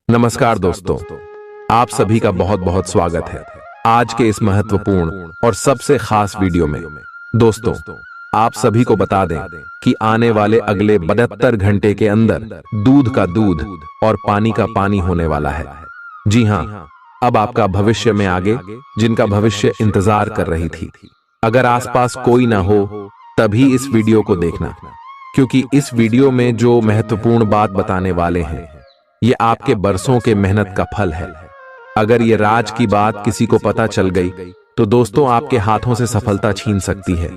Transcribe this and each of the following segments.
नमस्कार दोस्तों, आप सभी का बहुत बहुत स्वागत है आज के इस महत्वपूर्ण और सबसे खास वीडियो में। दोस्तों, आप सभी को बता दें कि आने वाले अगले 72 घंटे के अंदर दूध का दूध और पानी का पानी होने वाला है। जी हाँ, अब आपका भविष्य में आगे जिनका भविष्य इंतजार कर रही थी। अगर आसपास कोई ना हो तभी इस वीडियो को देखना, क्योंकि इस वीडियो में जो महत्वपूर्ण बात बताने वाले हैं ये आपके बरसों के मेहनत का फल है। अगर ये राज की बात किसी को पता चल गई तो दोस्तों आपके हाथों से सफलता छीन सकती है।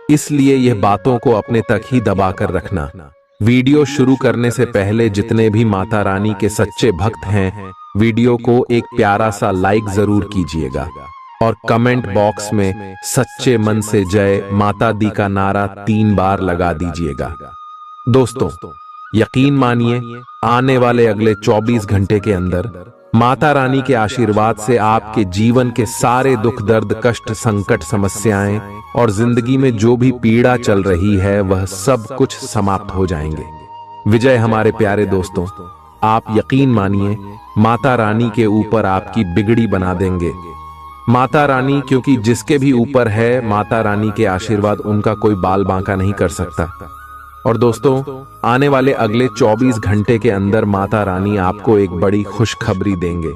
इसलिए यह बातों को अपने तक ही दबा कर रखना। वीडियो शुरू करने से पहले जितने भी माता रानी के सच्चे भक्त हैं, वीडियो को एक प्यारा सा लाइक जरूर कीजिएगा और कमेंट बॉक्स में सच्चे मन से जय माता दी का नारा 3 बार लगा दीजिएगा। दोस्तों, यकीन मानिए, आने वाले अगले 24 घंटे के अंदर माता रानी के आशीर्वाद से आपके जीवन के सारे दुख दर्द कष्ट संकट समस्याएं और जिंदगी में जो भी पीड़ा चल रही है वह सब कुछ समाप्त हो जाएंगे। विजय हमारे प्यारे दोस्तों, आप यकीन मानिए माता रानी के ऊपर आपकी बिगड़ी बना देंगे। माता रानी, क्योंकि जिसके भी ऊपर है माता रानी के आशीर्वाद उनका कोई बाल बांका नहीं कर सकता। और दोस्तों, आने वाले अगले 24 घंटे के अंदर माता रानी आपको एक बड़ी खुशखबरी देंगे।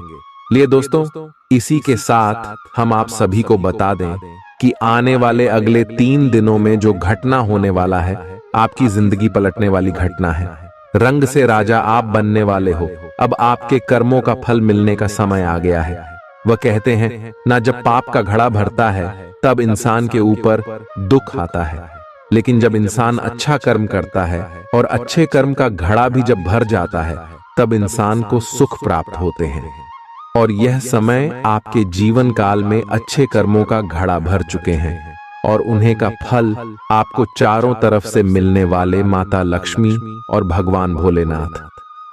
लिए दोस्तों, इसी के साथ हम आप सभी को बता दें कि आने वाले अगले 3 दिनों में जो घटना होने वाला है आपकी जिंदगी पलटने वाली घटना है। रंग से राजा आप बनने वाले हो। अब आपके कर्मों का फल मिलने का समय आ गया है। वह कहते हैं ना, जब पाप का घड़ा भरता है तब इंसान के ऊपर दुख आता है, लेकिन जब इंसान अच्छा कर्म करता है और अच्छे कर्म का घड़ा भी जब भर जाता है तब इंसान को सुख प्राप्त होते हैं। और यह समय आपके जीवन काल में अच्छे कर्मों का घड़ा भर चुके हैं और उन्हें का फल आपको चारों तरफ से मिलने वाले माता लक्ष्मी और भगवान भोलेनाथ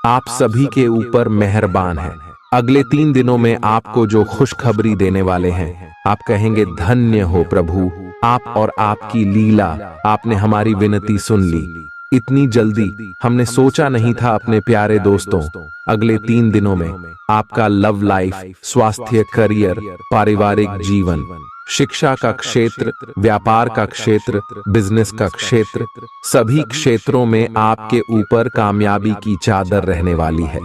आप सभी के ऊपर मेहरबान है। अगले 3 दिनों में आपको जो खुशखबरी देने वाले हैं, आप कहेंगे धन्य हो प्रभु, आप और आपकी लीला, आपने हमारी विनती सुन ली। इतनी जल्दी हमने सोचा नहीं था अपने प्यारे दोस्तों। अगले 3 दिनों में आपका लव लाइफ, स्वास्थ्य, करियर, पारिवारिक जीवन, शिक्षा का क्षेत्र, व्यापार का क्षेत्र, बिजनेस का क्षेत्र, सभी क्षेत्रों में आपके ऊपर कामयाबी की चादर रहने वाली है।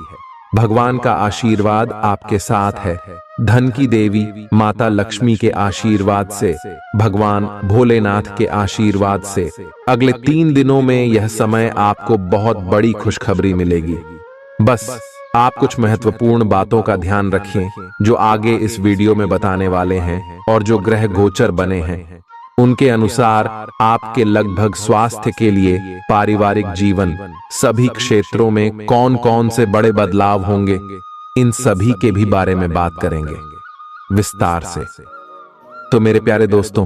भगवान का आशीर्वाद आपके साथ है। धन की देवी माता लक्ष्मी के आशीर्वाद से, भगवान भोलेनाथ के आशीर्वाद से अगले 3 दिनों में यह समय आपको बहुत बड़ी खुशखबरी मिलेगी। बस आप कुछ महत्वपूर्ण बातों का ध्यान रखें जो आगे इस वीडियो में बताने वाले हैं और जो ग्रह गोचर बने हैं उनके अनुसार आपके लगभग स्वास्थ्य के लिए, पारिवारिक जीवन, सभी क्षेत्रों में कौन कौन से बड़े बदलाव होंगे, इन सभी के भी बारे में बात करेंगे विस्तार से। तो मेरे प्यारे दोस्तों,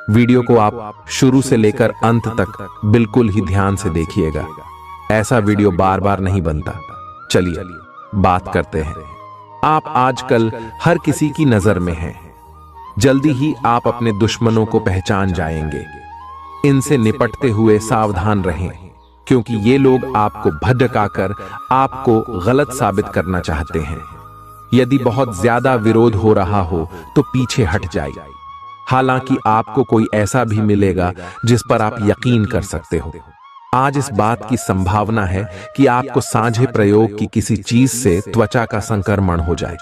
वीडियो को आप शुरू से लेकर अंत तक बिल्कुल ही ध्यान से देखिएगा। ऐसा वीडियो बार बार नहीं बनता। चलिए बात करते हैं। आप आजकल हर किसी की नजर में हैं। जल्दी ही आप अपने दुश्मनों को पहचान जाएंगे। इनसे निपटते हुए सावधान रहें, क्योंकि ये लोग आपको भटकाकर आपको गलत साबित करना चाहते हैं। यदि बहुत ज्यादा विरोध हो रहा हो तो पीछे हट जाइए। हालांकि आपको कोई ऐसा भी मिलेगा जिस पर आप यकीन कर सकते हो। आज इस बात की संभावना है कि आपको साझे प्रयोग की किसी चीज से त्वचा का संक्रमण हो जाए।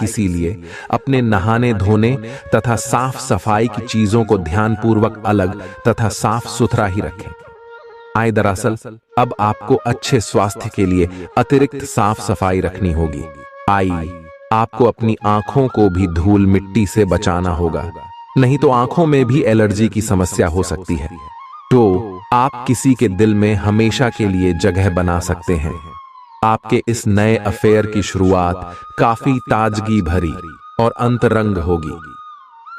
इसीलिए अपने नहाने धोने तथा साफ सफाई की चीजों को ध्यानपूर्वक अलग तथा साफ सुथरा ही रखें। दरअसल अब आपको अच्छे स्वास्थ्य के लिए अतिरिक्त साफ सफाई रखनी होगी। आपको अपनी आंखों को भी धूल मिट्टी से बचाना होगा, नहीं तो आंखों में भी एलर्जी की समस्या हो सकती है। तो आप किसी के दिल में हमेशा के लिए जगह बना सकते हैं। आपके इस नए अफेयर की शुरुआत काफी ताजगी भरी और अंतरंग होगी।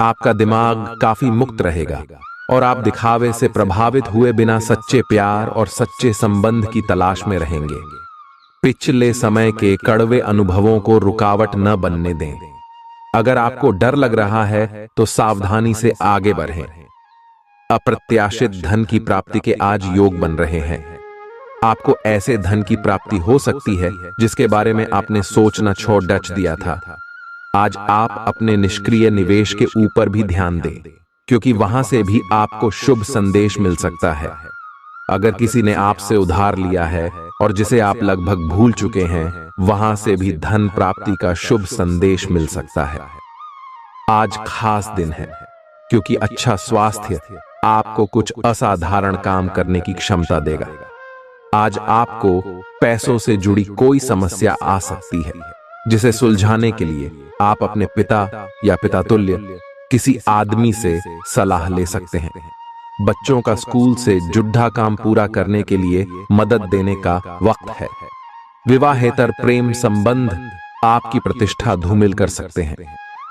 आपका दिमाग काफी मुक्त रहेगा और आप दिखावे से प्रभावित हुए बिना सच्चे प्यार और सच्चे संबंध की तलाश में रहेंगे। पिछले समय के कड़वे अनुभवों को रुकावट न बनने दें। अगर आपको डर लग रहा है तो सावधानी से आगे बढ़ें। अप्रत्याशित धन की प्राप्ति के आज योग बन रहे हैं। आपको ऐसे धन की प्राप्ति हो सकती है जिसके बारे में आपने सोचना छोड़ दिया था। आज आप अपने निष्क्रिय निवेश के ऊपर भी ध्यान दें, क्योंकि वहां से भी आपको शुभ संदेश मिल सकता है। अगर किसी ने आपसे उधार लिया है और जिसे आप लगभग भूल चुके हैं, वहां से भी धन प्राप्ति का शुभ संदेश मिल सकता है। आज खास दिन है, क्योंकि अच्छा स्वास्थ्य आपको कुछ असाधारण काम करने की क्षमता देगा। आज आपको पैसों से जुड़ी कोई समस्या आ सकती है, जिसे सुलझाने के लिए आप अपने पिता या पिता तुल्य किसी आदमी से सलाह ले सकते हैं। बच्चों का स्कूल से जुड्ढा काम पूरा करने के लिए मदद देने का वक्त है। विवाहेतर प्रेम संबंध आपकी प्रतिष्ठा धूमिल कर सकते हैं।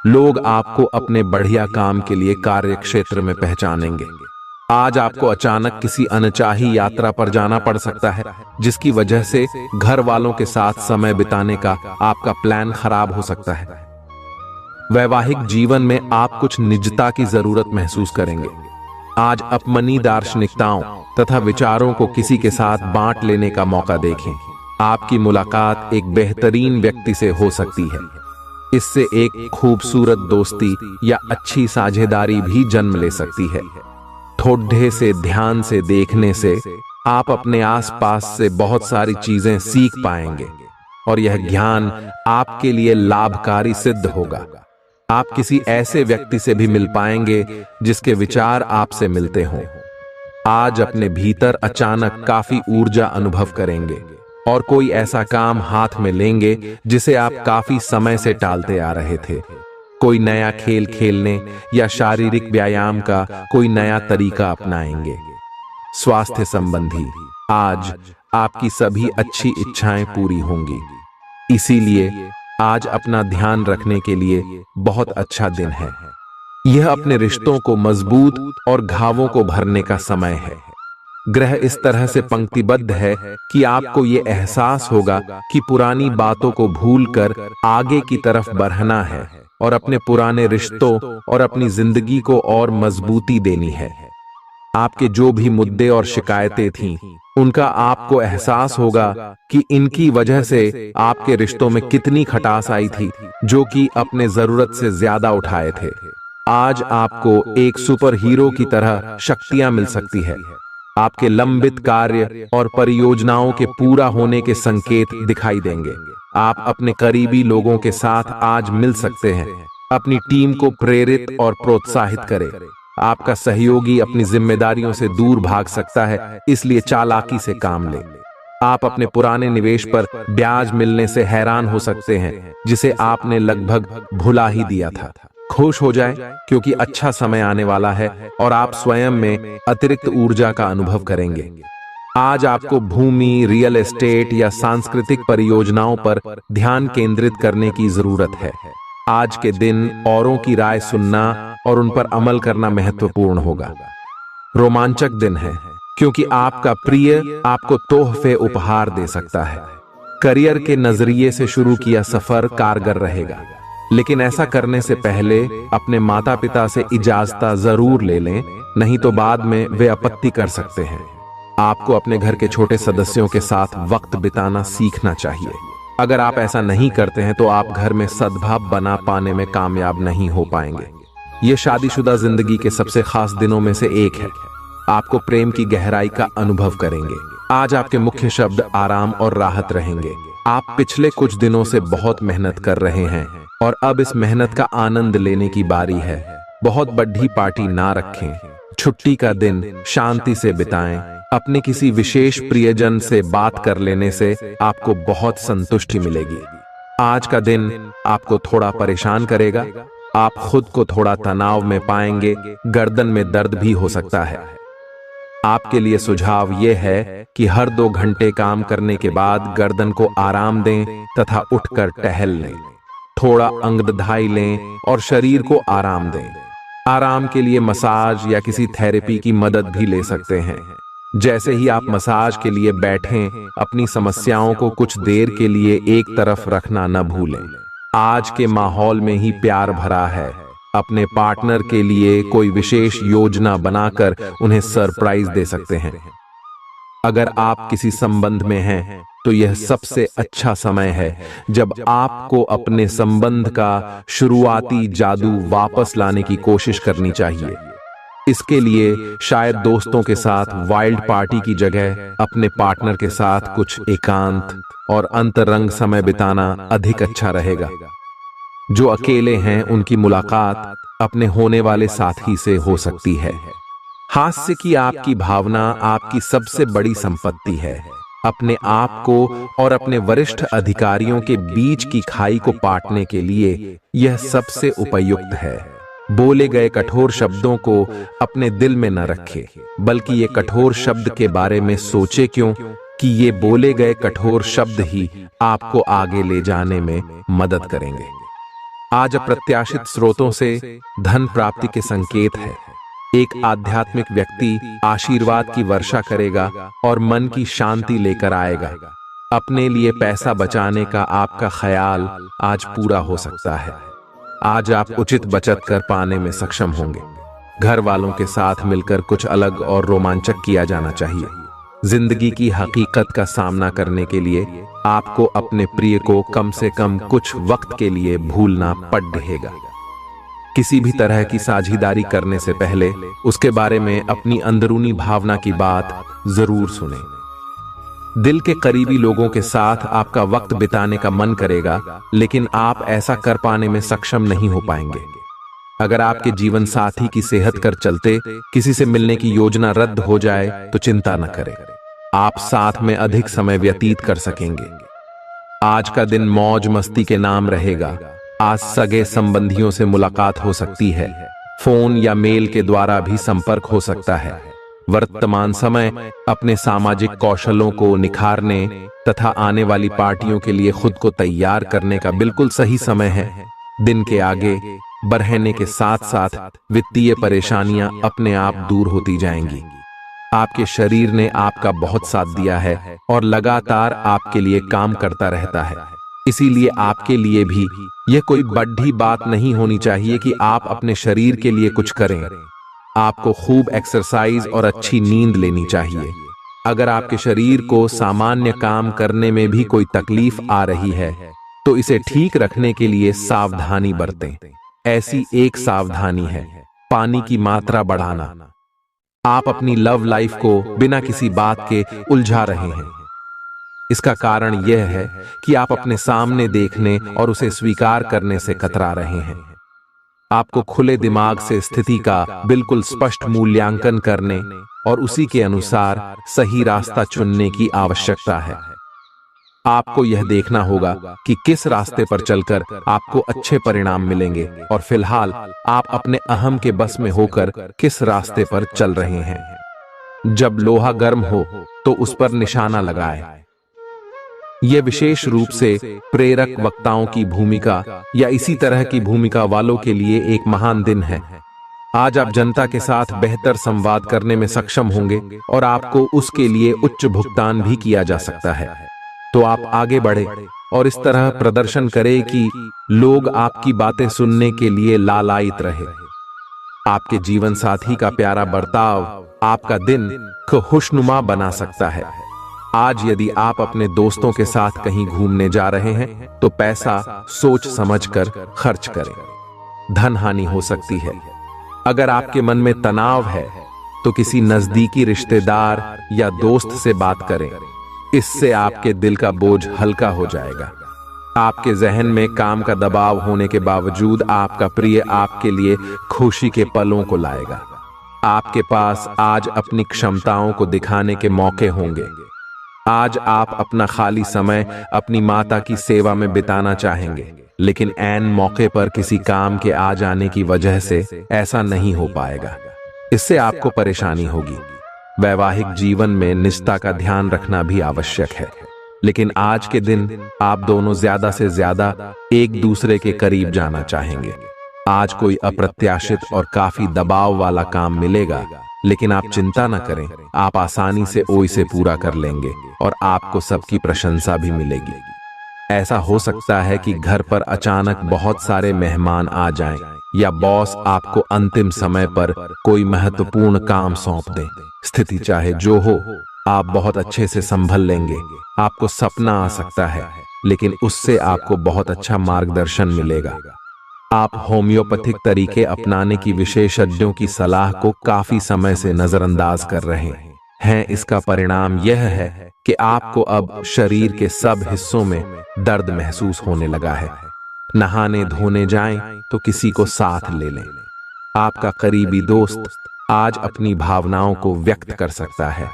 लोग आपको अपने बढ़िया काम के लिए कार्य क्षेत्र में पहचानेंगे। आज आपको अचानक किसी अनचाही यात्रा पर जाना पड़ सकता है, जिसकी वजह से घर वालों के साथ समय बिताने का आपका प्लान खराब हो सकता है। वैवाहिक जीवन में आप कुछ निजता की जरूरत महसूस करेंगे। आज अपनी दार्शनिकताओं तथा विचारों को किसी के साथ बांट लेने का मौका देखें। आपकी मुलाकात एक बेहतरीन व्यक्ति से हो सकती है। इससे एक खूबसूरत दोस्ती या अच्छी साझेदारी भी जन्म ले सकती है। ठोड्ढे से ध्यान से देखने से आप अपने आसपास से बहुत सारी चीजें सीख पाएंगे और यह ज्ञान आपके लिए लाभकारी सिद्ध होगा। आप किसी ऐसे व्यक्ति से भी मिल पाएंगे जिसके विचार आपसे मिलते हों। आज अपने भीतर अचानक काफी ऊर्जा अनुभव करेंगे और कोई ऐसा काम हाथ में लेंगे जिसे आप काफी समय से टालते आ रहे थे। कोई नया खेल खेलने या शारीरिक व्यायाम का कोई नया तरीका अपनाएंगे। स्वास्थ्य संबंधी आज आपकी सभी अच्छी इच्छाएं पूरी होंगी। इसीलिए आज अपना ध्यान रखने के लिए बहुत अच्छा दिन है। यह अपने रिश्तों को मजबूत और घावों को भरने का समय है। ग्रह इस तरह से पंक्तिबद्ध है कि आपको यह एहसास होगा कि पुरानी बातों को भूलकर आगे की तरफ बढ़ना है और अपने पुराने रिश्तों और अपनी जिंदगी को और मजबूती देनी है। आपके जो भी मुद्दे और शिकायतें थीं, उनका आपको एहसास होगा कि इनकी वजह से आपके रिश्तों में कितनी खटास आई थी, जो कि अपने जरूरत से ज्यादा उठाए थे। आज आपको एक सुपर हीरो की तरह शक्तियां मिल सकती है। आपके लंबित कार्य और परियोजनाओं के पूरा होने के संकेत दिखाई देंगे। आप अपने करीबी लोगों के साथ आज मिल सकते हैं। अपनी टीम को प्रेरित और प्रोत्साहित करें। आपका सहयोगी अपनी जिम्मेदारियों से दूर भाग सकता है, इसलिए चालाकी से काम लें। आप अपने पुराने निवेश पर ब्याज मिलने से हैरान हो सकते हैं, जिसे आपने लगभग भुला ही दिया था। खुश हो जाएं, क्योंकि अच्छा समय आने वाला है और आप स्वयं में अतिरिक्त ऊर्जा का अनुभव करेंगे। आज आपको भूमि, रियल एस्टेट या सांस्कृतिक परियोजनाओं पर ध्यान केंद्रित करने की जरूरत है। आज के दिन औरों की राय सुनना और उन पर अमल करना महत्वपूर्ण होगा। रोमांचक दिन है, क्योंकि आपका प्रिय आपको तोहफे उपहार दे सकता है। करियर के नजरिए से शुरू किया सफर कारगर रहेगा, लेकिन ऐसा करने से पहले अपने माता पिता से इजाजत जरूर ले लें, नहीं तो बाद में वे आपत्ति कर सकते हैं। आपको अपने घर के छोटे सदस्यों के साथ वक्त बिताना सीखना चाहिए। अगर आप ऐसा नहीं करते हैं तो आप घर में सद्भाव बना पाने में कामयाब नहीं हो पाएंगे। ये शादीशुदा जिंदगी के सबसे खास दिनों में से एक है। आपको प्रेम की गहराई का अनुभव करेंगे। आज आपके मुख्य शब्द आराम और राहत रहेंगे। आप पिछले कुछ दिनों से बहुत मेहनत कर रहे हैं और अब इस मेहनत का आनंद लेने की बारी है। बहुत बड़ी पार्टी ना रखें। छुट्टी का दिन शांति से बिताएं। अपने किसी विशेष प्रियजन से बात कर लेने से आपको बहुत संतुष्टि मिलेगी। आज का दिन आपको थोड़ा परेशान करेगा। आप खुद को थोड़ा तनाव में पाएंगे। गर्दन में दर्द भी हो सकता है। आपके लिए सुझाव यह है कि हर 2 घंटे काम करने के बाद गर्दन को आराम दें तथा उठकर टहल लें। थोड़ा अंगदधाई लें और शरीर को आराम दें। आराम के लिए मसाज या किसी थेरेपी की मदद भी ले सकते हैं। जैसे ही आप मसाज के लिए बैठें, अपनी समस्याओं को कुछ देर के लिए एक तरफ रखना न भूलें। आज के माहौल में ही प्यार भरा है। अपने पार्टनर के लिए कोई विशेष योजना बनाकर उन्हें सरप्राइज दे सकते हैं। अगर आप किसी संबंध में हैं तो यह सबसे अच्छा समय है जब आपको अपने संबंध का शुरुआती जादू वापस लाने की कोशिश करनी चाहिए। इसके लिए शायद दोस्तों के साथ वाइल्ड पार्टी की जगह अपने पार्टनर के साथ कुछ एकांत और अंतरंग समय बिताना अधिक अच्छा रहेगा। जो अकेले हैं उनकी मुलाकात अपने होने वाले साथी से हो सकती है। हास्य की आपकी भावना आपकी सबसे बड़ी संपत्ति है। अपने आप को और अपने वरिष्ठ अधिकारियों के बीच की खाई को पाटने के लिए यह सबसे उपयुक्त है। बोले गए कठोर शब्दों को अपने दिल में न रखें, बल्कि ये कठोर शब्द के बारे में सोचे, क्यों कि ये बोले गए कठोर शब्द ही आपको आगे ले जाने में मदद करेंगे। आज अप्रत्याशित स्रोतों से धन प्राप्ति के संकेत है। एक आध्यात्मिक व्यक्ति आशीर्वाद की वर्षा करेगा और मन की शांति लेकर आएगा। अपने लिए पैसा बचाने का आपका ख्याल आज पूरा हो सकता है। आज आप उचित बचत कर पाने में सक्षम होंगे। घर वालों के साथ मिलकर कुछ अलग और रोमांचक किया जाना चाहिए। जिंदगी की हकीकत का सामना करने के लिए आपको अपने प्रिय को कम से कम कुछ वक्त के लिए भूलना पड़ रहेगा। किसी भी तरह की साझेदारी करने से पहले उसके बारे में अपनी अंदरूनी भावना की बात जरूर सुनें। दिल के करीबी लोगों के साथ आपका वक्त बिताने का मन करेगा, लेकिन आप ऐसा कर पाने में सक्षम नहीं हो पाएंगे। अगर आपके जीवन साथी की सेहत कर चलते किसी से मिलने की योजना रद्द हो जाए तो चिंता न करें, आप साथ में अधिक समय व्यतीत कर सकेंगे। आज का दिन मौज मस्ती के नाम रहेगा। आज सगे संबंधियों से मुलाकात हो सकती है। फोन या मेल के द्वारा भी संपर्क हो सकता है। वर्तमान समय अपने सामाजिक कौशलों को निखारने तथा आने वाली पार्टियों के लिए खुद को तैयार करने का बिल्कुल सही समय है। दिन के आगे बढ़ने के साथ साथ वित्तीय परेशानियां अपने आप दूर होती जाएंगी। आपके शरीर ने आपका बहुत साथ दिया है और लगातार आपके लिए काम करता रहता है। इसीलिए आपके लिए भी यह कोई बड़ी बात नहीं होनी चाहिए कि आप अपने शरीर के लिए कुछ करें। आपको खूब एक्सरसाइज और अच्छी नींद लेनी चाहिए। अगर आपके शरीर को सामान्य काम करने में भी कोई तकलीफ आ रही है तो इसे ठीक रखने के लिए सावधानी बरतें। ऐसी एक सावधानी है पानी की मात्रा बढ़ाना। आप अपनी लव लाइफ को बिना किसी बात के उलझा रहे हैं। इसका कारण यह है कि आप अपने सामने देखने और उसे स्वीकार करने से कतरा रहे हैं। आपको खुले दिमाग से स्थिति का बिल्कुल स्पष्ट मूल्यांकन करने और उसी के अनुसार सही रास्ता चुनने की आवश्यकता है। आपको यह देखना होगा कि किस रास्ते पर चलकर आपको अच्छे परिणाम मिलेंगे और फिलहाल आप अपने अहम के बस में होकर किस रास्ते पर चल रहे हैं। जब लोहा गर्म हो तो उस पर निशाना लगाएं। यह विशेष रूप से प्रेरक वक्ताओं की भूमिका या इसी तरह की भूमिका वालों के लिए एक महान दिन है। आज आप जनता के साथ बेहतर संवाद करने में सक्षम होंगे और आपको उसके लिए उच्च भुगतान भी किया जा सकता है। तो आप आगे बढ़े और इस तरह प्रदर्शन करें कि लोग आपकी बातें सुनने के लिए लालायित रहे। आपके जीवन साथी का प्यारा बर्ताव आपका दिन को खुशनुमा बना सकता है। आज यदि आप अपने दोस्तों के साथ कहीं घूमने जा रहे हैं तो पैसा सोच समझकर खर्च करें। धन हानि हो सकती है। अगर आपके मन में तनाव है तो किसी नजदीकी रिश्तेदार या दोस्त से बात करें। इससे आपके दिल का बोझ हल्का हो जाएगा। आपके जहन में काम का दबाव होने के बावजूद आपका प्रिय आपके लिए खुशी के पलों को लाएगा। आपके पास आज अपनी क्षमताओं को दिखाने के मौके होंगे। आज आप अपना खाली समय अपनी माता की सेवा में बिताना चाहेंगे, लेकिन ऐन मौके पर किसी काम के आ जाने की वजह से ऐसा नहीं हो पाएगा। इससे आपको परेशानी होगी। वैवाहिक जीवन में निष्ठा का ध्यान रखना भी आवश्यक है, लेकिन आज के दिन आप दोनों ज्यादा से ज्यादा एक दूसरे के करीब जाना चाहेंगे। आज कोई अप्रत्याशित और काफी दबाव वाला काम मिलेगा, लेकिन आप चिंता न करें, आप आसानी से इसे पूरा कर लेंगे और आपको सबकी प्रशंसा भी मिलेगी। ऐसा हो सकता है कि घर पर अचानक बहुत सारे मेहमान आ जाएं या बॉस आपको अंतिम समय पर कोई महत्वपूर्ण काम सौंप दें। स्थिति चाहे जो हो, आप बहुत अच्छे से संभल लेंगे। आपको सपना आ सकता है, लेकिन उससे आपको बहुत अच्छा मार्गदर्शन मिलेगा। आप होम्योपैथिक तरीके अपनाने की विशेषज्ञों की सलाह को काफी समय से नजरअंदाज कर रहे हैं। इसका परिणाम यह है कि आपको अब शरीर के सब हिस्सों में दर्द महसूस होने लगा है। नहाने धोने जाएं तो किसी को साथ ले लें। आपका करीबी दोस्त आज अपनी भावनाओं को व्यक्त कर सकता है।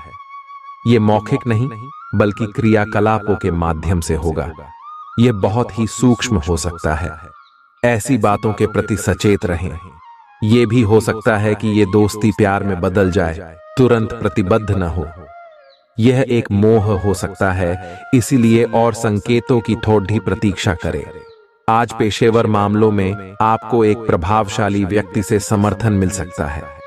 ये मौखिक नहीं, बल्कि क्रियाकलापों के माध्यम से होगा। ये बहुत ही सूक्ष्म हो सकता है। ऐसी बातों के प्रति सचेत रहें। ये भी हो सकता है कि ये दोस्ती प्यार में बदल जाए, तुरंत प्रतिबद्ध न हो। यह एक मोह हो सकता है, इसीलिए और संकेतों की थोड़ी प्रतीक्षा करें। आज पेशेवर मामलों में आपको एक प्रभावशाली व्यक्ति से समर्थन मिल सकता है।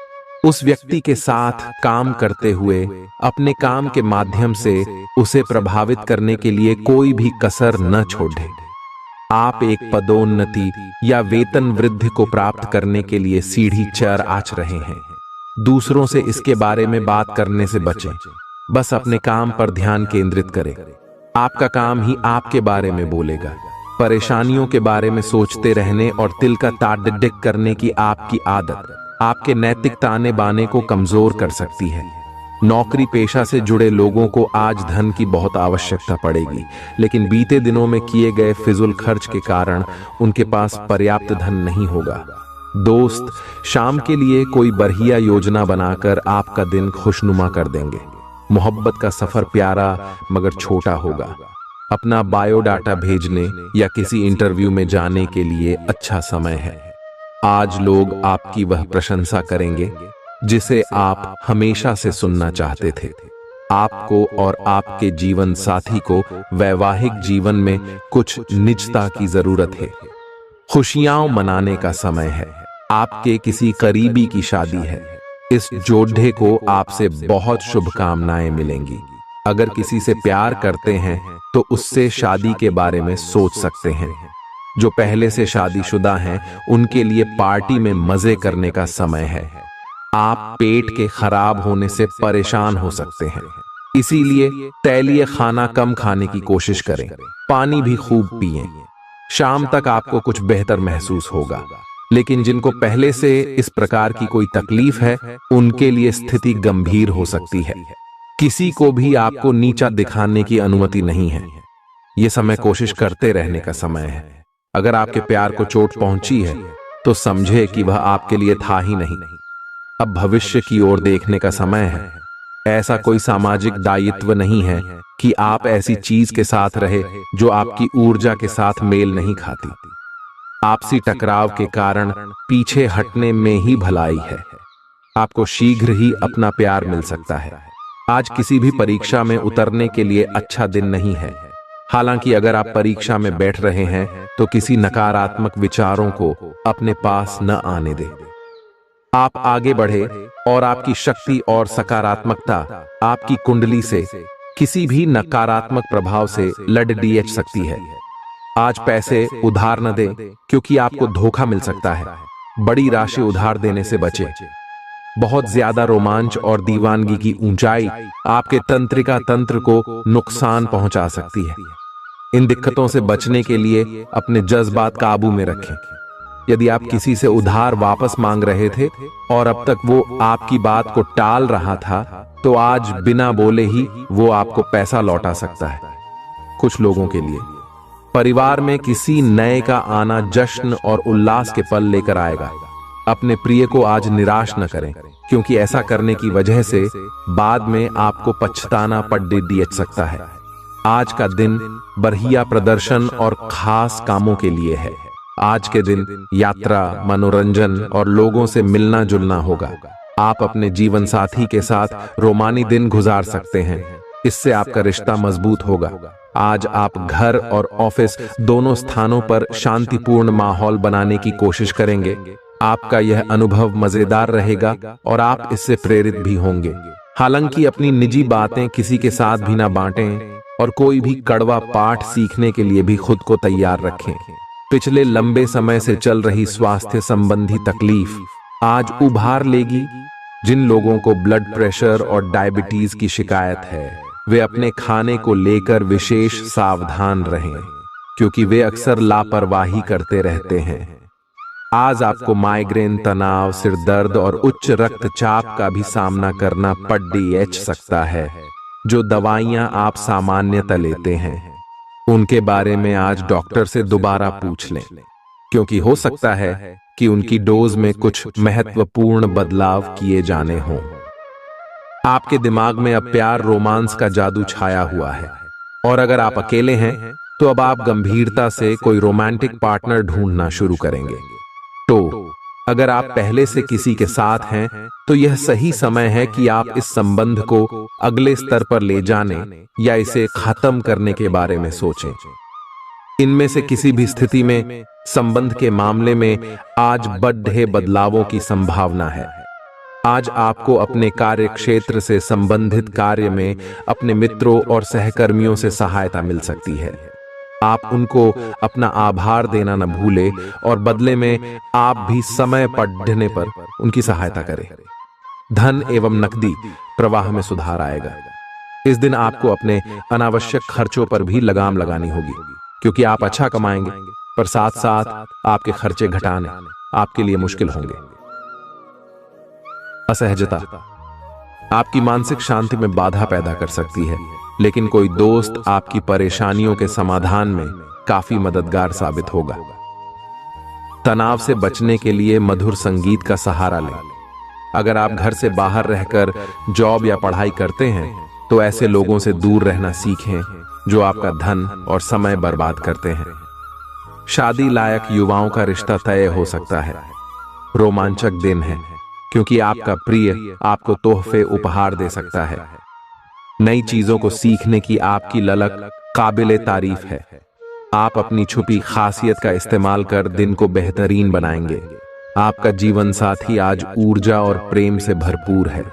उस व्यक्ति के साथ काम करते हुए अपने काम के माध्यम से उसे प्रभावित करने के लिए कोई भी कसर न छोड़ें। आप एक पदोन्नति या वेतन वृद्धि को प्राप्त करने के लिए सीढ़ी चढ़ आच रहे हैं। दूसरों से इसके बारे में बात करने से बचें। बस अपने काम पर ध्यान केंद्रित करें। आपका काम ही आपके बारे में बोलेगा। परेशानियों के बारे में सोचते रहने और तिल का ताड़ करने की आपकी आदत आपके नैतिक ताने बाने को कमजोर कर सकती है। नौकरी पेशा से जुड़े लोगों को आज धन की बहुत आवश्यकता पड़ेगी, लेकिन बीते दिनों में किए गए फिजूल खर्च के कारण उनके पास पर्याप्त धन नहीं होगा। दोस्त शाम के लिए कोई बढ़िया योजना बनाकर आपका दिन खुशनुमा कर देंगे। मोहब्बत का सफर प्यारा मगर छोटा होगा। अपना बायोडाटा भेजने या किसी इंटरव्यू में जाने के लिए अच्छा समय है। आज लोग आपकी वह प्रशंसा करेंगे जिसे आप हमेशा से सुनना चाहते थे। आपको और आपके जीवन साथी को वैवाहिक जीवन में कुछ निजता की जरूरत है। खुशियां मनाने का समय है। आपके किसी करीबी की शादी है। इस जोड़े को आपसे बहुत शुभकामनाएं मिलेंगी। अगर किसी से प्यार करते हैं तो उससे शादी के बारे में सोच सकते हैं। जो पहले से शादीशुदा हैं उनके लिए पार्टी में मजे करने का समय है। आप पेट के खराब होने से परेशान हो सकते हैं, इसीलिए तैलीय खाना कम खाने की कोशिश करें। पानी भी खूब पिएं। शाम तक आपको कुछ बेहतर महसूस होगा, लेकिन जिनको पहले से इस प्रकार की कोई तकलीफ है उनके लिए स्थिति गंभीर हो सकती है। किसी को भी आपको नीचा दिखाने की अनुमति नहीं है। यह समय कोशिश करते रहने का समय है। अगर आपके प्यार को चोट पहुंची है तो समझे कि वह आपके लिए था ही नहीं। अब भविष्य की ओर देखने का समय है। ऐसा कोई सामाजिक दायित्व नहीं है कि आप ऐसी चीज के साथ रहे जो आपकी ऊर्जा के साथ मेल नहीं खाती। आपसी टकराव के कारण पीछे हटने में ही भलाई है। आपको शीघ्र ही अपना प्यार मिल सकता है। आज किसी भी परीक्षा में उतरने के लिए अच्छा दिन नहीं है। हालांकि अगर आप परीक्षा में बैठ रहे हैं तो किसी नकारात्मक विचारों को अपने पास न आने दें। आप आगे बढ़े और आपकी शक्ति और सकारात्मकता आपकी कुंडली से किसी भी नकारात्मक प्रभाव से लड़ सकती है। आज पैसे उधार न दें, क्योंकि आपको धोखा मिल सकता है। बड़ी राशि उधार देने से बचें। बहुत ज्यादा रोमांच और दीवानगी की ऊंचाई आपके तंत्रिका तंत्र को नुकसान पहुंचा सकती है। इन दिक्कतों से बचने के लिए अपने जज्बात काबू में रखें। यदि आप किसी से उधार वापस मांग रहे थे और अब तक वो आपकी बात को टाल रहा था, तो आज बिना बोले ही वो आपको पैसा लौटा सकता है। कुछ लोगों के लिए परिवार में किसी नए का आना जश्न और उल्लास के पल लेकर आएगा। अपने प्रिय को आज निराश न करें, क्योंकि ऐसा करने की वजह से बाद में आपको पछताना पड़ सकता है। आज का दिन बढ़िया प्रदर्शन और खास कामों के लिए है। आज के दिन यात्रा, मनोरंजन और लोगों से मिलना जुलना होगा। आप अपने जीवन साथी के साथ रोमानी दिन गुजार सकते हैं। इससे आपका रिश्ता मजबूत होगा। आज आप घर और ऑफिस दोनों स्थानों पर शांतिपूर्ण माहौल बनाने की कोशिश करेंगे। आपका यह अनुभव मजेदार रहेगा और आप इससे प्रेरित भी होंगे। हालांकि अपनी निजी बातें किसी के साथ भी ना बांटें और कोई भी कड़वा पाठ सीखने के लिए भी खुद को तैयार रखें। पिछले लंबे समय से चल रही स्वास्थ्य संबंधी तकलीफ आज उभार लेगी। जिन लोगों को ब्लड प्रेशर और डायबिटीज की शिकायत है वे अपने खाने को लेकर विशेष सावधान रहें, क्योंकि वे अक्सर लापरवाही करते रहते हैं। आज आपको माइग्रेन, तनाव, सिर दर्द और उच्च रक्तचाप का भी सामना करना पड़ सकता है। जो दवाइयां आप सामान्यतः लेते हैं उनके बारे में आज डॉक्टर से दोबारा पूछ लें, क्योंकि हो सकता है कि उनकी डोज में कुछ महत्वपूर्ण बदलाव किए जाने हों। आपके दिमाग में अब प्यार, रोमांस का जादू छाया हुआ है, और अगर आप अकेले हैं तो अब आप गंभीरता से कोई रोमांटिक पार्टनर ढूंढना शुरू करेंगे। तो अगर आप पहले से किसी के साथ हैं तो यह सही समय है कि आप इस संबंध को अगले स्तर पर ले जाने या इसे खत्म करने के बारे में सोचें। इनमें से किसी भी स्थिति में संबंध के मामले में आज बड़े बदलावों की संभावना है। आज आपको अपने कार्य क्षेत्र से संबंधित कार्य में अपने मित्रों और सहकर्मियों से सहायता मिल सकती है। आप उनको अपना आभार देना न भूलें और बदले में आप भी समय पड़ने पर उनकी सहायता करें। धन एवं नकदी प्रवाह में सुधार आएगा। इस दिन आपको अपने अनावश्यक खर्चों पर भी लगाम लगानी होगी, क्योंकि आप अच्छा कमाएंगे पर साथ साथ आपके खर्चे घटाने आपके लिए मुश्किल होंगे। असहजता आपकी मानसिक शांति में बाधा पैदा कर सकती है, लेकिन कोई दोस्त आपकी परेशानियों के समाधान में काफी मददगार साबित होगा। तनाव से बचने के लिए मधुर संगीत का सहारा लें। अगर आप घर से बाहर रहकर जॉब या पढ़ाई करते हैं तो ऐसे लोगों से दूर रहना सीखें जो आपका धन और समय बर्बाद करते हैं। शादी लायक युवाओं का रिश्ता तय हो सकता है। रोमांचक दिन है, क्योंकि आपका प्रिय आपको तोहफे उपहार दे सकता है। नई चीजों को सीखने की आपकी ललक काबिले तारीफ है। आप अपनी छुपी खासियत का इस्तेमाल कर दिन को बेहतरीन बनाएंगे। आपका जीवन साथी आज ऊर्जा और प्रेम से भरपूर है।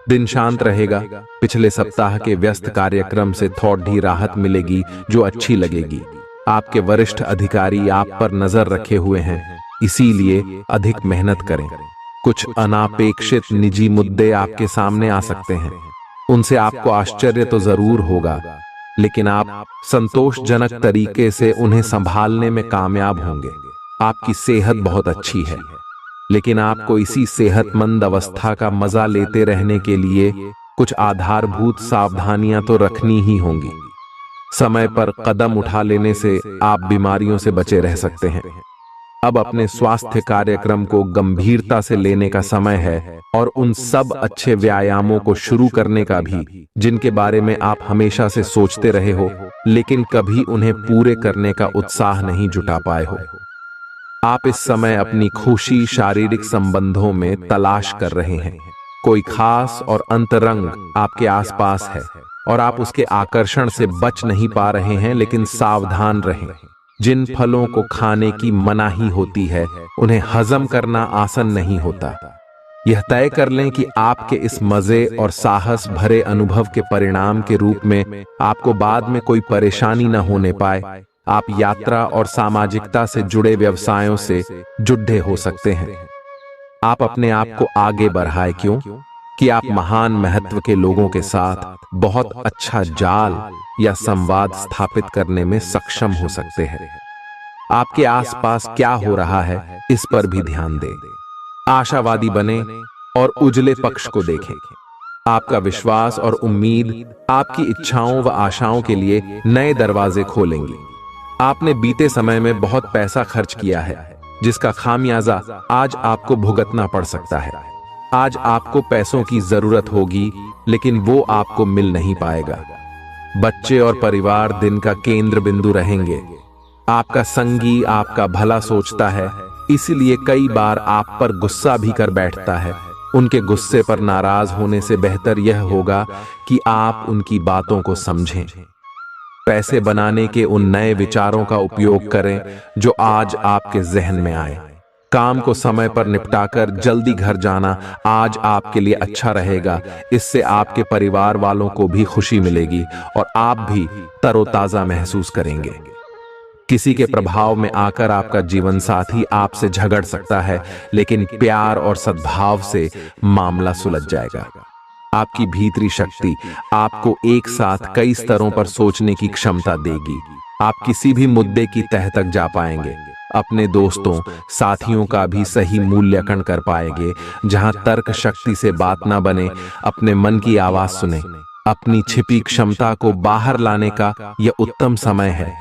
दिन शांत रहेगा। पिछले सप्ताह के व्यस्त कार्यक्रम से थोड़ी राहत मिलेगी जो अच्छी लगेगी। आपके वरिष्ठ अधिकारी आप पर नजर रखे हुए हैं, इसीलिए अधिक मेहनत करें। कुछ अनापेक्षित निजी मुद्दे आपके सामने आ सकते हैं। उनसे आपको आश्चर्य तो जरूर होगा, लेकिन आप संतोषजनक तरीके से उन्हें संभालने में कामयाब होंगे। आपकी सेहत बहुत अच्छी है, लेकिन आपको इसी सेहतमंद अवस्था का मजा लेते रहने के लिए कुछ आधारभूत सावधानियां तो रखनी ही होंगी। समय पर कदम उठा लेने से आप बीमारियों से बचे रह सकते हैं। अब अपने स्वास्थ्य कार्यक्रम को गंभीरता से लेने का समय है और उन सब अच्छे व्यायामों को शुरू करने का भी जिनके बारे में आप हमेशा से सोचते रहे हो, लेकिन कभी उन्हें पूरे करने का उत्साह नहीं जुटा पाए हो। आप इस समय अपनी खुशी शारीरिक संबंधों में तलाश कर रहे हैं। कोई खास और अंतरंग आपके आसपास है और आप उसके आकर्षण से बच नहीं पा रहे हैं, लेकिन सावधान रहें। जिन फलों को खाने की मनाही होती है उन्हें हजम करना आसान नहीं होता। यह तय कर लें कि आपके इस मजे और साहस भरे अनुभव के परिणाम के रूप में आपको बाद में कोई परेशानी न होने पाए। आप यात्रा और सामाजिकता से जुड़े व्यवसायों से जुड़े हो सकते हैं। आप अपने आप को आगे बढ़ाएं, क्यों कि आप महान महत्व के लोगों के साथ बहुत अच्छा जाल या संवाद स्थापित करने में सक्षम हो सकते हैं। आपके आसपास क्या हो रहा है इस पर भी ध्यान दें। आशावादी बने और उजले पक्ष को देखें। आपका विश्वास और उम्मीद आपकी इच्छाओं व आशाओं के लिए नए दरवाजे खोलेंगी। आपने बीते समय में बहुत पैसा खर्च किया है, जिसका खामियाजा आज आपको भुगतना पड़ सकता है। आज आपको पैसों की जरूरत होगी, लेकिन वो आपको मिल नहीं पाएगा। बच्चे और परिवार दिन का केंद्र बिंदु रहेंगे। आपका संगी आपका भला सोचता है, इसलिए कई बार आप पर गुस्सा भी कर बैठता है। उनके गुस्से पर नाराज होने से बेहतर यह होगा कि आप उनकी बातों को समझें। पैसे बनाने के उन नए विचारों का उपयोग करें जो आज आपके जहन में आए। काम को समय पर निपटाकर जल्दी घर जाना आज आपके लिए अच्छा रहेगा। इससे आपके परिवार वालों को भी खुशी मिलेगी और आप भी तरोताजा महसूस करेंगे। किसी के प्रभाव में आकर आपका जीवन साथी आपसे झगड़ सकता है, लेकिन प्यार और सद्भाव से मामला सुलझ जाएगा। आपकी भीतरी शक्ति आपको एक साथ कई स्तरों पर सोचने की क्षमता देगी। आप किसी भी मुद्दे की तह तक जा पाएंगे। अपने दोस्तों साथियों का भी सही मूल्यांकन कर पाएंगे। जहां तर्क शक्ति से बात ना बने, अपने मन की आवाज सुने। अपनी छिपी क्षमता को बाहर लाने का यह उत्तम समय है।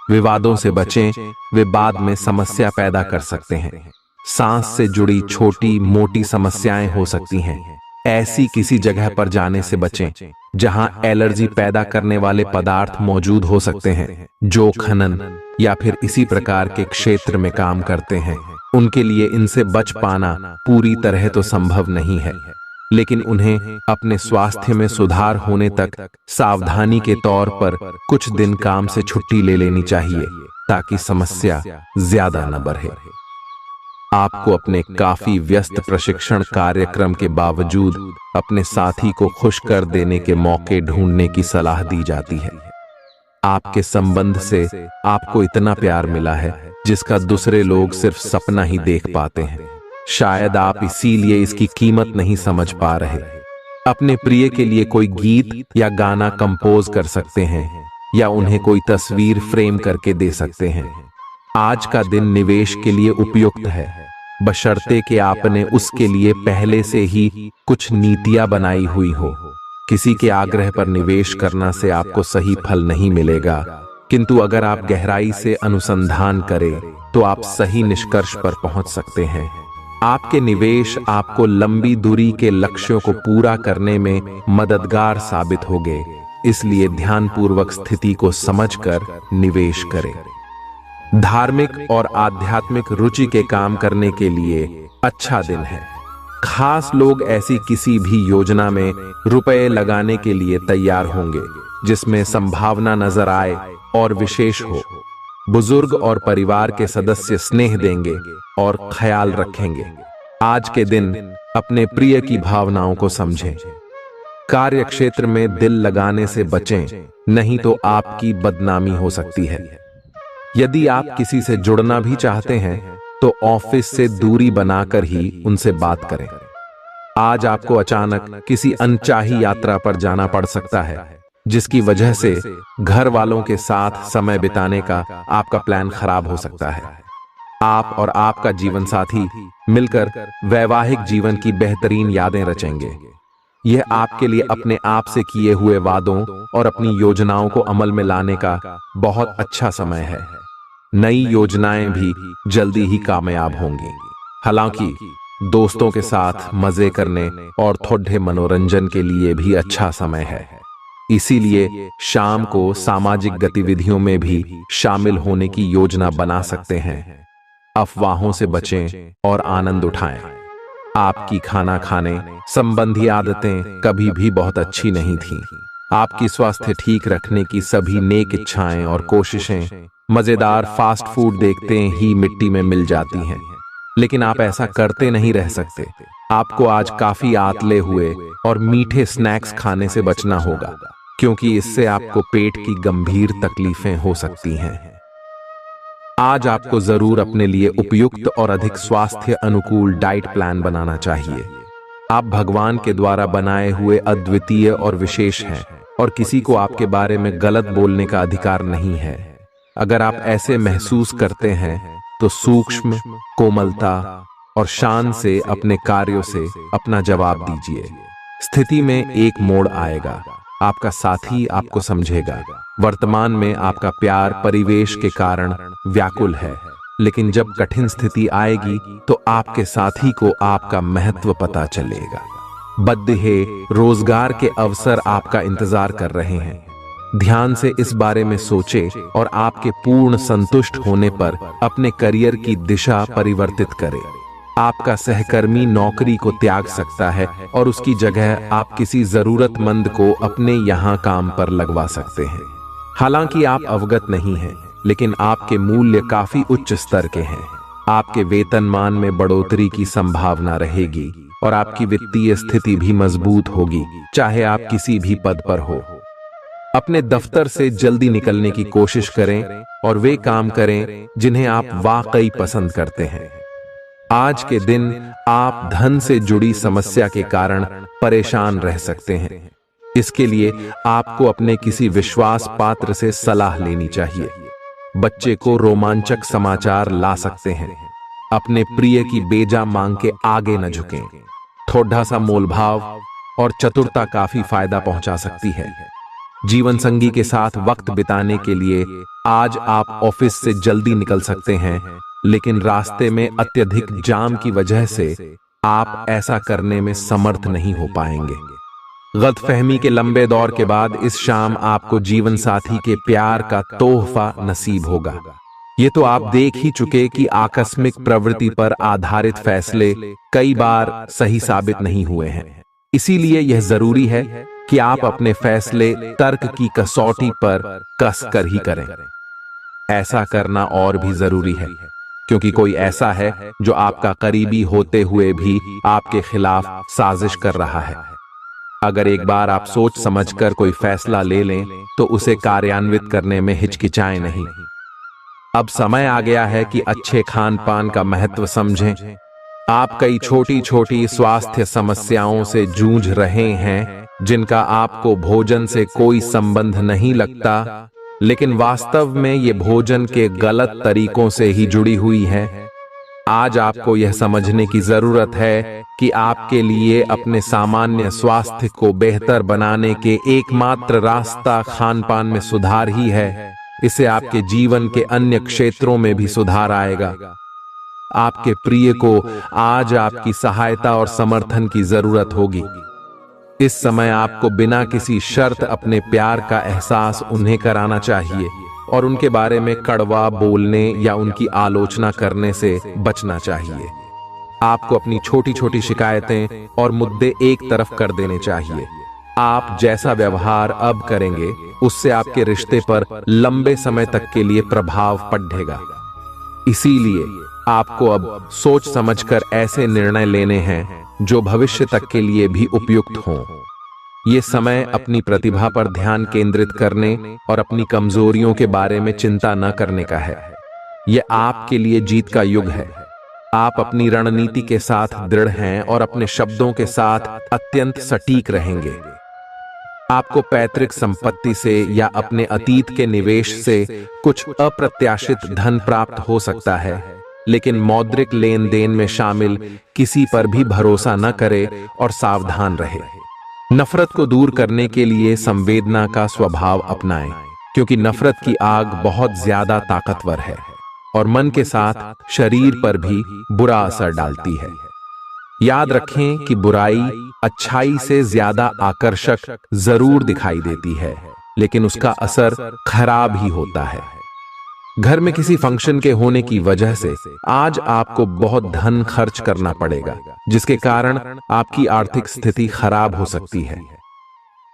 विवादों से बचें, वे बाद में समस्या पैदा कर सकते हैं। सांस से जुड़ी छोटी मोटी समस्याएं हो सकती हैं। ऐसी किसी जगह पर जाने से बचें जहां एलर्जी पैदा करने वाले पदार्थ मौजूद हो सकते हैं। जो खनन या फिर इसी प्रकार के क्षेत्र में काम करते हैं, उनके लिए इनसे बच पाना पूरी तरह तो संभव नहीं है, लेकिन उन्हें अपने स्वास्थ्य में सुधार होने तक सावधानी के तौर पर कुछ दिन काम से छुट्टी ले लेनी चाहिए, ताकि समस्या ज्यादा न बढ़े। आपको अपने काफी व्यस्त प्रशिक्षण कार्यक्रम के बावजूद अपने साथी को खुश कर देने के मौके ढूंढने की सलाह दी जाती है। आपके संबंध से आपको इतना प्यार मिला है जिसका दूसरे लोग सिर्फ सपना ही देख पाते हैं। शायद आप इसीलिए इसकी कीमत नहीं समझ पा रहे। अपने प्रिय के लिए कोई गीत या गाना कंपोज कर सकते हैं, या उन्हें कोई तस्वीर फ्रेम करके दे सकते हैं। आज का दिन निवेश के लिए उपयुक्त है, बशर्ते कि आपने उसके लिए पहले से ही कुछ नीतियां बनाई हुई हो। किसी के आग्रह पर निवेश करना से आपको सही फल नहीं मिलेगा, किंतु अगर आप गहराई से अनुसंधान करें तो आप सही निष्कर्ष पर पहुंच सकते हैं। आपके निवेश आपको लंबी दूरी के लक्ष्यों को पूरा करने में मददगार साबित होंगे, इसलिए ध्यानपूर्वक स्थिति को समझकर निवेश करें। धार्मिक और आध्यात्मिक रुचि के काम करने के लिए अच्छा दिन है। खास लोग ऐसी किसी भी योजना में रुपए लगाने के लिए तैयार होंगे जिसमें संभावना नजर आए और विशेष हो। बुजुर्ग और परिवार के सदस्य स्नेह देंगे और ख्याल रखेंगे। आज के दिन अपने प्रिय की भावनाओं को समझें। कार्य क्षेत्र में दिल लगाने से बचें, नहीं तो आपकी बदनामी हो सकती है। यदि आप किसी से जुड़ना भी चाहते हैं तो ऑफिस से दूरी बनाकर ही उनसे बात करें। आज आपको अचानक किसी अनचाही यात्रा पर जाना पड़ सकता है, जिसकी वजह से घर वालों के साथ समय बिताने का आपका प्लान खराब हो सकता है। आप और आपका जीवन साथी मिलकर वैवाहिक जीवन की बेहतरीन यादें रचेंगे। यह आपके लिए अपने आप से किए हुए वादों और अपनी योजनाओं को अमल में लाने का बहुत अच्छा समय है। नई योजनाएं भी जल्दी ही कामयाब होंगी। हालांकि दोस्तों के साथ मजे करने और थोड़े मनोरंजन के लिए भी अच्छा समय है। इसीलिए शाम को सामाजिक गतिविधियों में भी शामिल होने की योजना बना सकते हैं। अफवाहों से बचें और आनंद उठाएं। आपकी खाना खाने संबंधी आदतें कभी भी बहुत अच्छी नहीं थीं। आपकी स्वास्थ्य ठीक रखने की सभी नेक इच्छाएं और कोशिशें मजेदार फास्ट फूड देखते ही मिट्टी में मिल जाती हैं। लेकिन आप ऐसा करते नहीं रह सकते। आपको आज काफी आतले हुए और मीठे स्नैक्स खाने से बचना होगा, क्योंकि इससे आपको पेट की गंभीर तकलीफें हो सकती हैं। आज आपको जरूर अपने लिए उपयुक्त और अधिक स्वास्थ्य अनुकूल डाइट प्लान बनाना चाहिए। आप भगवान के द्वारा बनाए हुए अद्वितीय और विशेष हैं, और किसी को आपके बारे में गलत बोलने का अधिकार नहीं है। अगर आप ऐसे महसूस करते हैं तो सूक्ष्म, कोमलता और शान से अपने कार्यों से अपना जवाब दीजिए। स्थिति में एक मोड़ आएगा, आपका साथी आपको समझेगा। वर्तमान में आपका प्यार परिवेश के कारण व्याकुल है, लेकिन जब कठिन स्थिति आएगी तो आपके साथी को आपका महत्व पता चलेगा। बद्दे रोजगार के अवसर आपका इंतजार कर रहे हैं। ध्यान से इस बारे में सोचें और आपके पूर्ण संतुष्ट होने पर अपने करियर की दिशा परिवर्तित करें। आपका सहकर्मी नौकरी को त्याग सकता है और उसकी जगह आप किसी जरूरतमंद को अपने यहाँ काम पर लगवा सकते हैं। हालांकि आप अवगत नहीं हैं, लेकिन आपके मूल्य काफी उच्च स्तर के हैं। आपके वेतनमान में बढ़ोतरी की संभावना रहेगी और आपकी वित्तीय स्थिति भी मजबूत होगी, चाहे आप किसी भी पद पर हो। अपने दफ्तर से जल्दी निकलने की कोशिश करें और वे काम करें जिन्हें आप वाकई पसंद करते हैं। आज के दिन आप धन से जुड़ी समस्या के कारण परेशान रह सकते हैं। इसके लिए आपको अपने किसी विश्वास पात्र से सलाह लेनी चाहिए। बच्चे को रोमांचक समाचार ला सकते हैं। अपने प्रिय की बेजा मांग के आगे न झुकें। थोड़ा सा मोलभाव और चतुरता काफी फायदा पहुंचा सकती है। जीवन संगी के साथ वक्त बिताने के लिए आज आप ऑफिस से जल्दी निकल सकते हैं, लेकिन रास्ते में अत्यधिक जाम की वजह से आप ऐसा करने में समर्थ नहीं हो पाएंगे। गलतफहमी के लंबे दौर के बाद इस शाम आपको जीवन साथी के प्यार का तोहफा नसीब होगा। ये तो आप देख ही चुके कि आकस्मिक प्रवृत्ति पर आधारित फैसले कई बार सही साबित नहीं हुए हैं। इसीलिए यह जरूरी है कि आप अपने फैसले तर्क की कसौटी पर कस कर ही करें। ऐसा करना और भी जरूरी है क्योंकि कोई ऐसा है जो आपका करीबी होते हुए भी आपके खिलाफ साजिश कर रहा है। अगर एक बार आप सोच समझकर कोई फैसला ले लें तो उसे कार्यान्वित करने में हिचकिचाएं नहीं। अब समय आ गया है कि अच्छे खान पान का महत्व समझें। आप कई छोटी छोटी स्वास्थ्य समस्याओं से जूझ रहे हैं जिनका आपको भोजन से कोई संबंध नहीं लगता, लेकिन वास्तव में ये भोजन के गलत तरीकों से ही जुड़ी हुई है। आज आपको यह समझने की जरूरत है कि आपके लिए अपने सामान्य स्वास्थ्य को बेहतर बनाने के एकमात्र रास्ता खान पान में सुधार ही है। इससे आपके जीवन के अन्य क्षेत्रों में भी सुधार आएगा। आपके प्रिय को आज आपकी सहायता और समर्थन की जरूरत होगी। इस समय आपको बिना किसी शर्त अपने प्यार का एहसास उन्हें कराना चाहिए और उनके बारे में कड़वा बोलने या उनकी आलोचना करने से बचना चाहिए। आपको अपनी छोटी छोटी शिकायतें और मुद्दे एक तरफ कर देने चाहिए। आप जैसा व्यवहार अब करेंगे उससे आपके रिश्ते पर लंबे समय तक के लिए प्रभाव पड़ेगा। इसीलिए आपको अब सोच समझकर ऐसे निर्णय लेने हैं जो भविष्य तक के लिए भी उपयुक्त हों। ये समय अपनी प्रतिभा पर ध्यान केंद्रित करने और अपनी कमजोरियों के बारे में चिंता न करने का है। यह आपके लिए जीत का युग है। आप अपनी रणनीति के साथ दृढ़ हैं और अपने शब्दों के साथ अत्यंत सटीक रहेंगे। आपको पैतृक संपत्ति से या अपने अतीत के निवेश से कुछ अप्रत्याशित धन प्राप्त हो सकता है, लेकिन मौद्रिक लेन देन में शामिल किसी पर भी भरोसा न करे और सावधान रहे। नफरत को दूर करने के लिए संवेदना का स्वभाव अपनाएं, क्योंकि नफरत की आग बहुत ज्यादा ताकतवर है और मन के साथ शरीर पर भी बुरा असर डालती है। याद रखें कि बुराई अच्छाई से ज्यादा आकर्षक जरूर दिखाई देती है, लेकिन उसका असर खराब ही होता है। घर में किसी फंक्शन के होने की वजह से आज आपको बहुत धन खर्च करना पड़ेगा, जिसके कारण आपकी आर्थिक स्थिति खराब हो सकती है।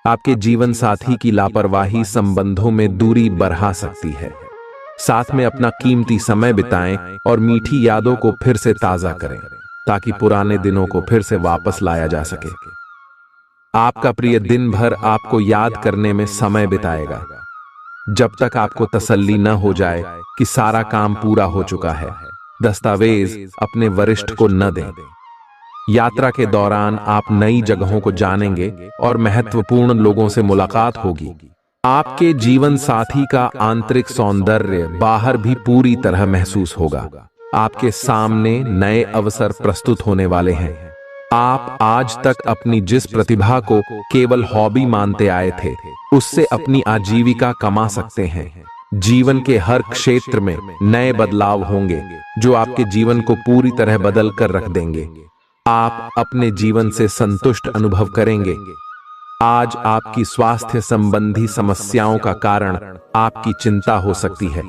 आपके जीवन साथी की लापरवाही संबंधों में दूरी बढ़ा सकती है। साथ में अपना कीमती समय बिताएं और मीठी यादों को फिर से ताजा करें, ताकि पुराने दिनों को फिर से वापस लाया जा सके। आपका प्रिय दिन भर आपको याद करने में समय बिताएगा, जब तक आपको तसल्ली न हो जाए कि सारा काम पूरा हो चुका है। दस्तावेज अपने वरिष्ठ को न दें। यात्रा के दौरान आप नई जगहों को जानेंगे और महत्वपूर्ण लोगों से मुलाकात होगी। आपके जीवन साथी का आंतरिक सौंदर्य बाहर भी पूरी तरह महसूस होगा। आपके सामने नए अवसर प्रस्तुत होने वाले हैं। आप आज तक अपनी जिस प्रतिभा को केवल हॉबी मानते आए थे, उससे अपनी आजीविका कमा सकते हैं। जीवन के हर क्षेत्र में नए बदलाव होंगे जो आपके जीवन को पूरी तरह बदल कर रख देंगे। आप अपने जीवन से संतुष्ट अनुभव करेंगे। आज आपकी स्वास्थ्य संबंधी समस्याओं का कारण आपकी चिंता हो सकती है।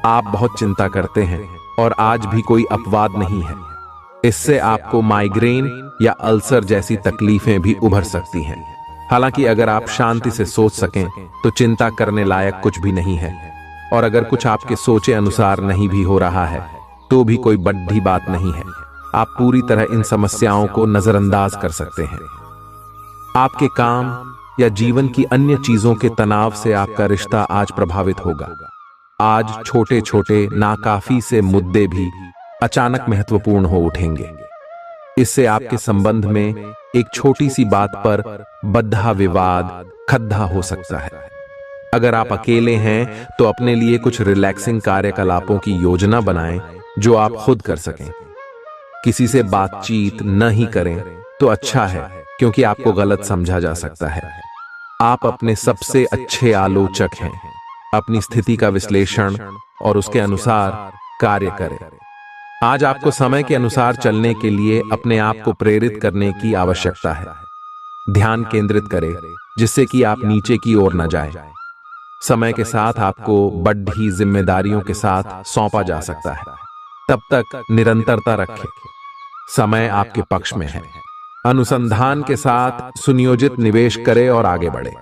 आप बहुत चिंता करते हैं और आज भी कोई अपवाद नहीं है। इससे आपको माइग्रेन या अल्सर जैसी तकलीफें भी उभर सकती हैं। हालांकि अगर आप शांति से सोच सकें तो चिंता करने लायक कुछ भी नहीं है, और अगर कुछ आपके सोचे अनुसार नहीं भी हो रहा है तो भी कोई बड़ी बात नहीं है। आप पूरी तरह इन समस्याओं को नजरअंदाज कर सकते हैं। आपके काम, या जीवन की अन्य चीजों के तनाव से आपका रिश्ता आज प्रभावित होगा। आज छोटे छोटे नाकाफी से मुद्दे भी अचानक महत्वपूर्ण हो उठेंगे। इससे आपके संबंध में एक छोटी सी बात पर बद्धा विवाद खद्दा हो सकता है। अगर आप अकेले हैं तो अपने लिए कुछ रिलैक्सिंग कार्यकलापों की योजना बनाएं जो आप खुद कर सकें। किसी से बातचीत न ही करें तो अच्छा है, क्योंकि आपको गलत समझा जा सकता है। आप अपने सबसे अच्छे आलोचक हैं। अपनी स्थिति का विश्लेषण और उसके अनुसार कार्य करें। आज आपको समय के अनुसार चलने के लिए अपने आप को प्रेरित करने की आवश्यकता है। ध्यान केंद्रित करें जिससे कि आप नीचे की ओर न जाएं। समय के साथ आपको बढ़ी जिम्मेदारियों के साथ सौंपा जा सकता है। तब तक निरंतरता रखें। समय आपके पक्ष में है। अनुसंधान के साथ सुनियोजित निवेश करें और आगे बढ़े।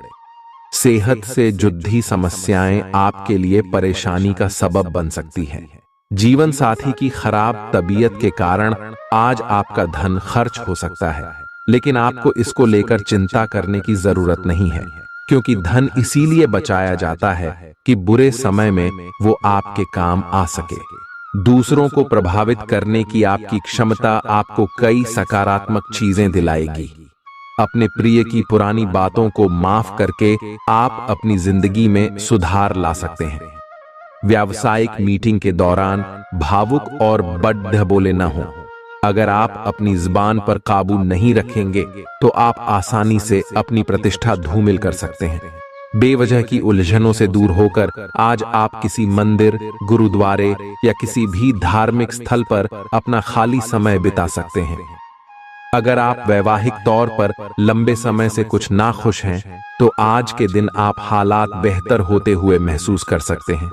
सेहत से जुड़ी समस्याएं आपके लिए परेशानी का सबब बन सकती हैं। जीवन साथी की खराब तबीयत के कारण आज आपका धन खर्च हो सकता है, लेकिन आपको इसको लेकर चिंता करने की जरूरत नहीं है, क्योंकि धन इसीलिए बचाया जाता है कि बुरे समय में वो आपके काम आ सके। दूसरों को प्रभावित करने की आपकी क्षमता आपको कई सकारात्मक चीजें दिलाएगी। अपने प्रिय की पुरानी बातों को माफ करके आप अपनी जिंदगी में सुधार ला सकते हैं। व्यावसायिक मीटिंग के दौरान भावुक और बड्ढ बोले न हो। अगर आप अपनी जुबान पर काबू नहीं रखेंगे तो आप आसानी से अपनी प्रतिष्ठा धूमिल कर सकते हैं। बेवजह की उलझनों से दूर होकर आज आप किसी मंदिर, गुरुद्वारे या किसी भी धार्मिक स्थल पर अपना खाली समय बिता सकते हैं। अगर आप वैवाहिक तौर पर लंबे समय से कुछ नाखुश हैं तो आज के दिन आप हालात बेहतर होते हुए महसूस कर सकते हैं।